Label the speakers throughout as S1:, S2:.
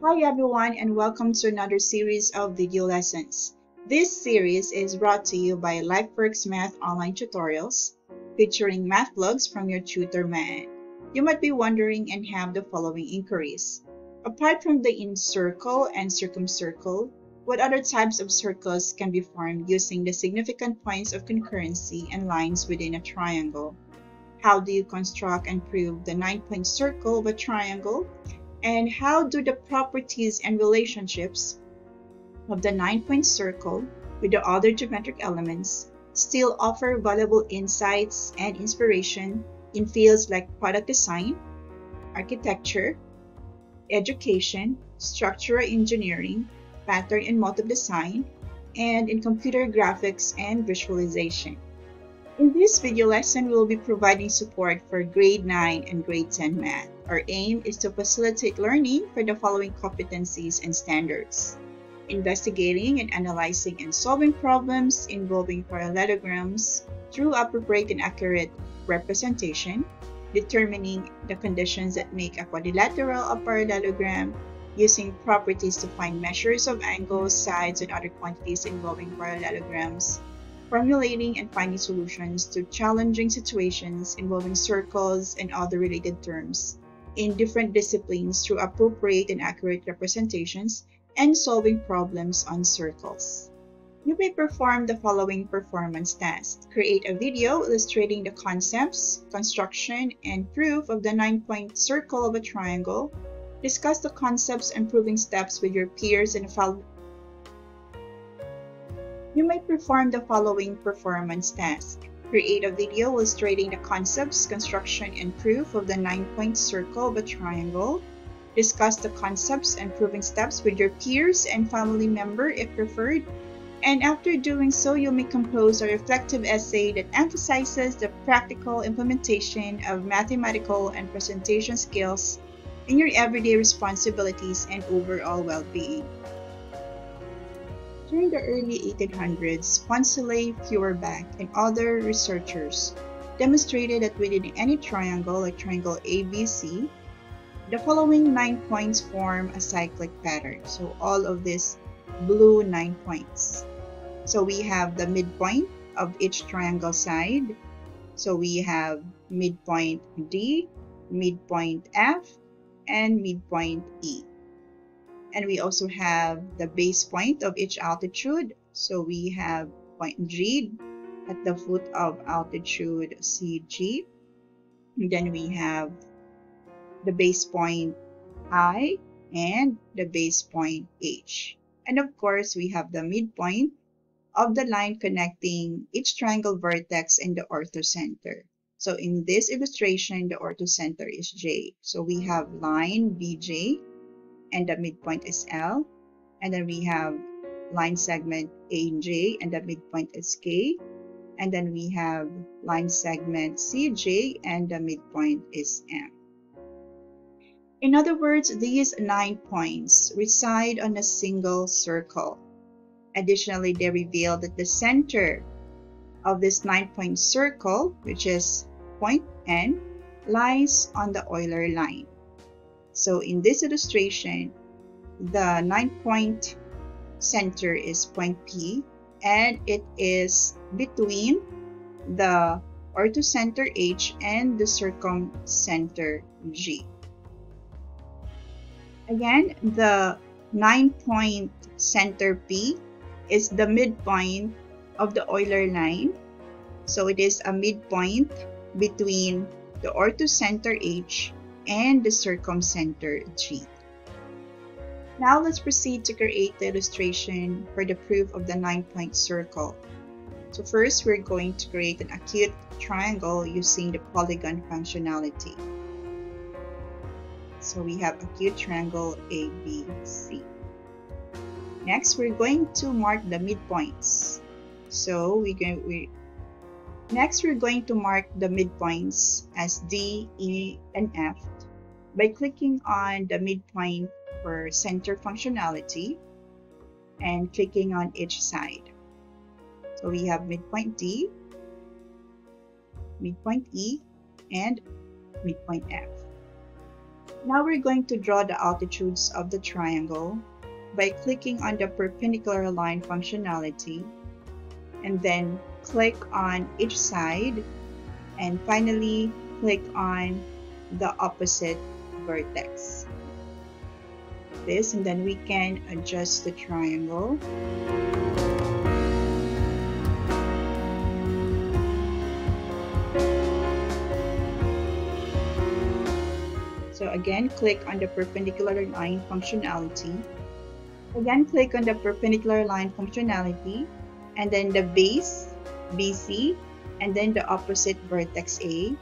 S1: Hi everyone and welcome to another series of video lessons. This series is brought to you by LifeWorks Math Online Tutorials, featuring math vlogs from your tutor man. You might be wondering and have the following inquiries. Apart from the incircle and circumcircle, what other types of circles can be formed using the significant points of concurrency and lines within a triangle? How do you construct and prove the 9-point circle of a triangle? And how do the properties and relationships of the 9-point circle with the other geometric elements still offer valuable insights and inspiration in fields like product design, architecture, education, structural engineering, pattern and motive design, and in computer graphics and visualization? In this video lesson, we will be providing support for grade 9 and grade 10 math. Our aim is to facilitate learning for the following competencies and standards: investigating and analyzing and solving problems involving parallelograms through appropriate and accurate representation, determining the conditions that make a quadrilateral a parallelogram, using properties to find measures of angles, sides, and other quantities involving parallelograms, formulating and finding solutions to challenging situations involving circles and other related terms in different disciplines through appropriate and accurate representations, and solving problems on circles. You may perform the following performance tasks. Create a video illustrating the concepts, construction, and proof of the 9-point circle of a triangle. Discuss the concepts and proving steps with your peers and fellow. You may perform the following performance tasks. Create a video illustrating the concepts, construction, and proof of the 9-point circle of a triangle. Discuss the concepts and proving steps with your peers and family member if preferred. And after doing so, you may compose a reflective essay that emphasizes the practical implementation of mathematical and presentation skills in your everyday responsibilities and overall well-being. During the early 1800s, Poncelet, Feuerbach, and other researchers demonstrated that within any triangle, like triangle ABC, the following 9 points form a cyclic pattern. So all of these blue 9 points. So we have the midpoint of each triangle side. So we have midpoint D, midpoint F, and midpoint E. And we also have the base point of each altitude. So we have point G at the foot of altitude CG. And then we have the base point I and the base point H. And of course, we have the midpoint of the line connecting each triangle vertex and the orthocenter. So in this illustration, the orthocenter is J. So we have line BJ, and the midpoint is L, and then we have line segment AJ, and the midpoint is K, and then we have line segment CJ, and the midpoint is M. In other words, these 9 points reside on a single circle. Additionally, they reveal that the center of this 9-point circle, which is point N, lies on the Euler line. So in this illustration, the 9-point center is point P, and it is between the orthocenter H and the circumcenter G. Again, the 9-point center P is the midpoint of the Euler line. So it is a midpoint between the orthocenter H and the circumcenter G. Now let's proceed to create the illustration for the proof of the 9-point circle. So first, we're going to create an acute triangle using the polygon functionality. So we have acute triangle ABC. Next, we're going to mark the midpoints. So next, we're going to mark the midpoints as D, E, and F by clicking on the midpoint for center functionality and clicking on each side. So we have midpoint D, midpoint E, and midpoint F. Now we're going to draw the altitudes of the triangle by clicking on the perpendicular line functionality, and then click on each side, and finally click on the opposite vertex. This, and then we can adjust the triangle. So again, click on the perpendicular line functionality. Again, click on the perpendicular line functionality, and then the base, BC, and then the opposite vertex A.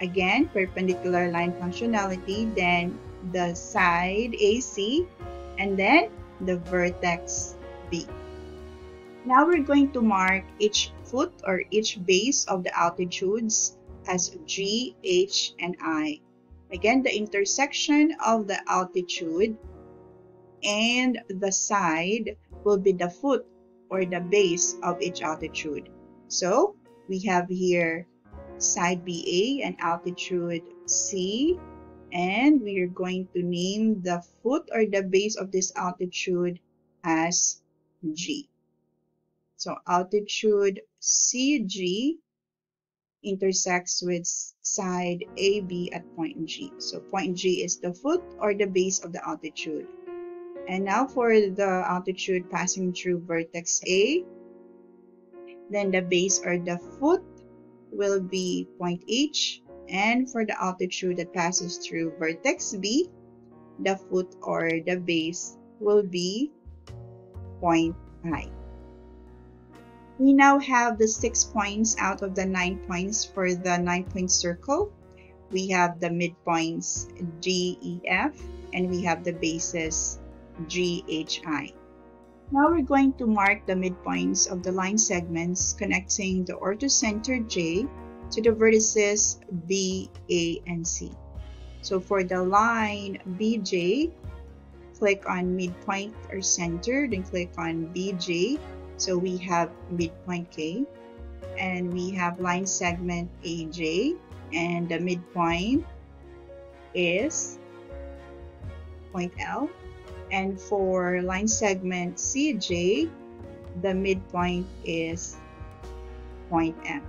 S1: Again, perpendicular line functionality, then the side AC, and then the vertex B. Now we're going to mark each foot or each base of the altitudes as G, H, and I. Again, the intersection of the altitude and the side will be the foot or the base of each altitude. So we have here side BA and altitude C, and we are going to name the foot or the base of this altitude as G. So altitude CG intersects with side AB at point G. So point G is the foot or the base of the altitude. And now for the altitude passing through vertex A, then the base or the foot will be point H, and for the altitude that passes through vertex B, the foot or the base will be point I. We now have the 6 points out of the 9 points for the 9-point circle. We have the midpoints D, E, F, and we have the bases G, H, I. Now we're going to mark the midpoints of the line segments connecting the orthocenter J to the vertices B, A, and C. So for the line BJ, click on midpoint or center, then click on BJ. So we have midpoint K, and we have line segment AJ, and the midpoint is point L. And for line segment CJ, the midpoint is point M.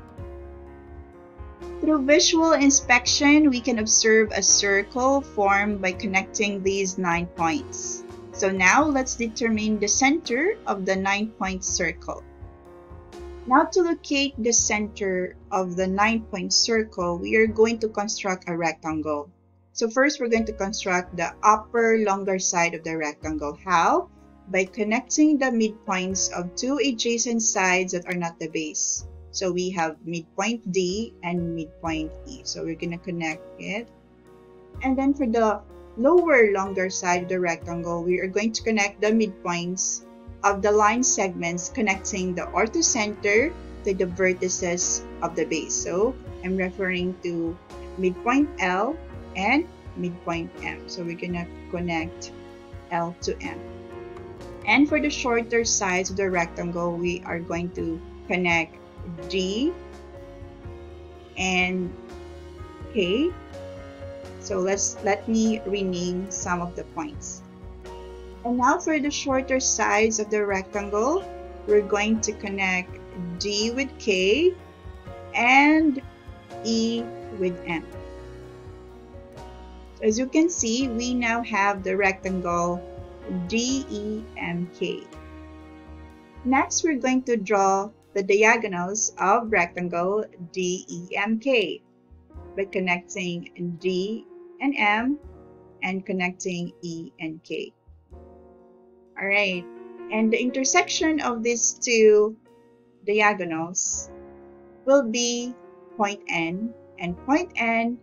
S1: Through visual inspection, we can observe a circle formed by connecting these 9 points. So now let's determine the center of the 9-point circle. Now to locate the center of the 9-point circle, we are going to construct a rectangle. So first, we're going to construct the upper longer side of the rectangle. How? By connecting the midpoints of 2 adjacent sides that are not the base. So we have midpoint D and midpoint E. So we're going to connect it. And then for the lower longer side of the rectangle, we are going to connect the midpoints of the line segments connecting the orthocenter to the vertices of the base. So I'm referring to midpoint L and midpoint M. So we're gonna connect L to M. And for the shorter sides of the rectangle, we are going to connect D and K. So let me rename some of the points. And now for the shorter sides of the rectangle, we're going to connect D with K and E with M. As you can see, we now have the rectangle DEMK. Next, we're going to draw the diagonals of rectangle DEMK by connecting D and M and connecting E and K. Alright, and the intersection of these two diagonals will be point N, and point N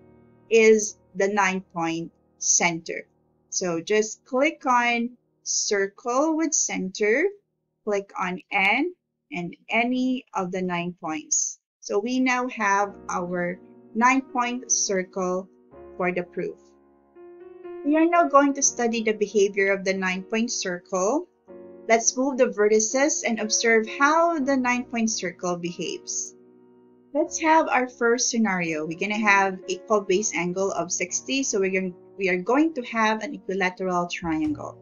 S1: is the 9-point center. So just click on circle with center, click on N, and any of the 9 points. So we now have our 9-point circle for the proof. We are now going to study the behavior of the 9-point circle. Let's move the vertices and observe how the 9-point circle behaves. Let's have our first scenario. We're going to have equal base angle of 60. So we're we are going to have an equilateral triangle.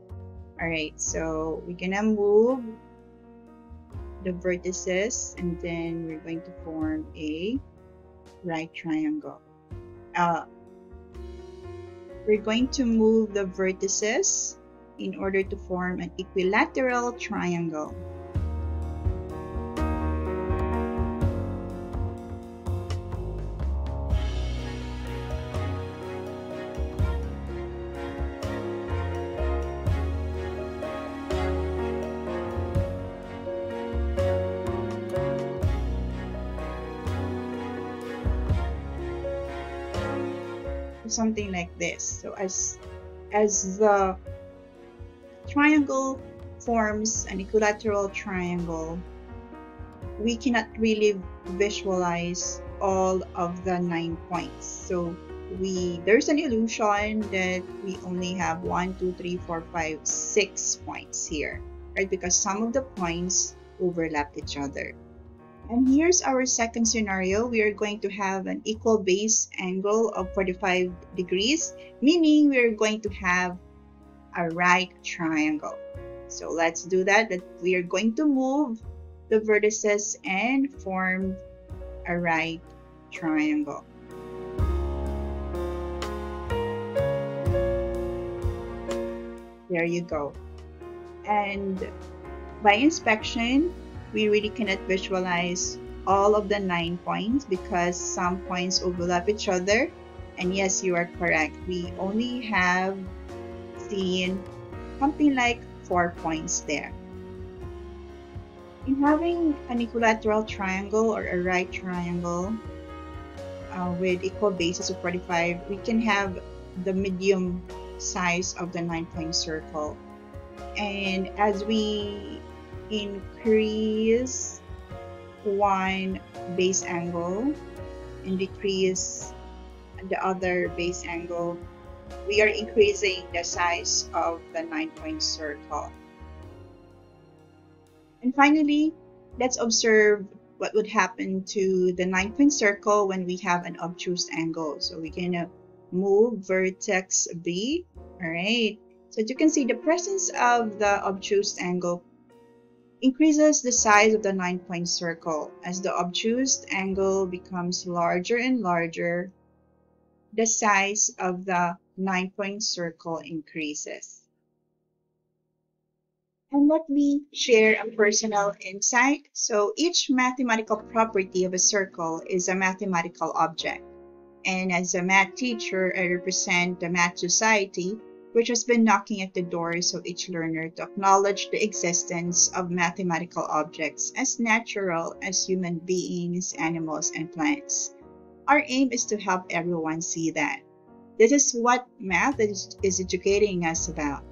S1: All right, so we're gonna move the vertices and then we're going to form a right triangle. We're going to move the vertices in order to form an equilateral triangle. Something like this. So as the triangle forms an equilateral triangle, we cannot really visualize all of the 9 points. So there's an illusion that we only have 1, 2, 3, 4, 5, 6 points here, right? Because some of the points overlap each other. And here's our second scenario. We are going to have an equal base angle of 45 degrees, meaning we're going to have a right triangle. So let's do that. We are going to move the vertices and form a right triangle. There you go. And by inspection, we really cannot visualize all of the 9 points because some points overlap each other. And yes, you are correct. We only have seen something like 4 points there. In having an equilateral triangle or a right triangle with equal bases of 45, we can have the medium size of the 9-point circle. And as we increase one base angle and decrease the other base angle, we are increasing the size of the 9-point circle. And finally, let's observe what would happen to the 9-point circle when we have an obtuse angle. So we're gonna move vertex B. All right. So as you can see, the presence of the obtuse angle increases the size of the 9-point circle. As the obtuse angle becomes larger and larger, the size of the 9-point circle increases. And let me share a personal insight. So each mathematical property of a circle is a mathematical object. And as a math teacher, I represent the Math Society, which has been knocking at the doors of each learner to acknowledge the existence of mathematical objects as natural as human beings, animals, and plants. Our aim is to help everyone see that. This is what math is educating us about.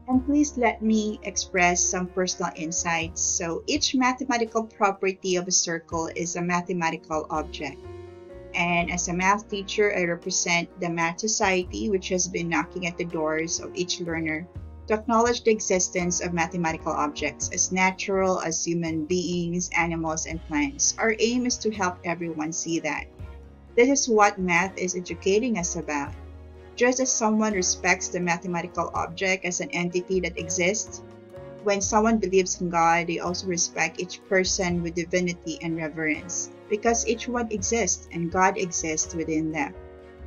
S1: And please let me express some personal insights. So each mathematical property of a circle is a mathematical object. And as a math teacher, I represent the Math Society, which has been knocking at the doors of each learner to acknowledge the existence of mathematical objects as natural as human beings, animals, and plants. Our aim is to help everyone see that. This is what math is educating us about. Just as someone respects the mathematical object as an entity that exists, when someone believes in God, they also respect each person with divinity and reverence, because each one exists and God exists within them.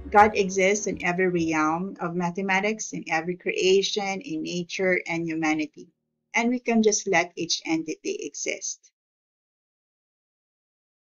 S1: God exists in every realm of mathematics, in every creation, in nature, and humanity. And we can just let each entity exist.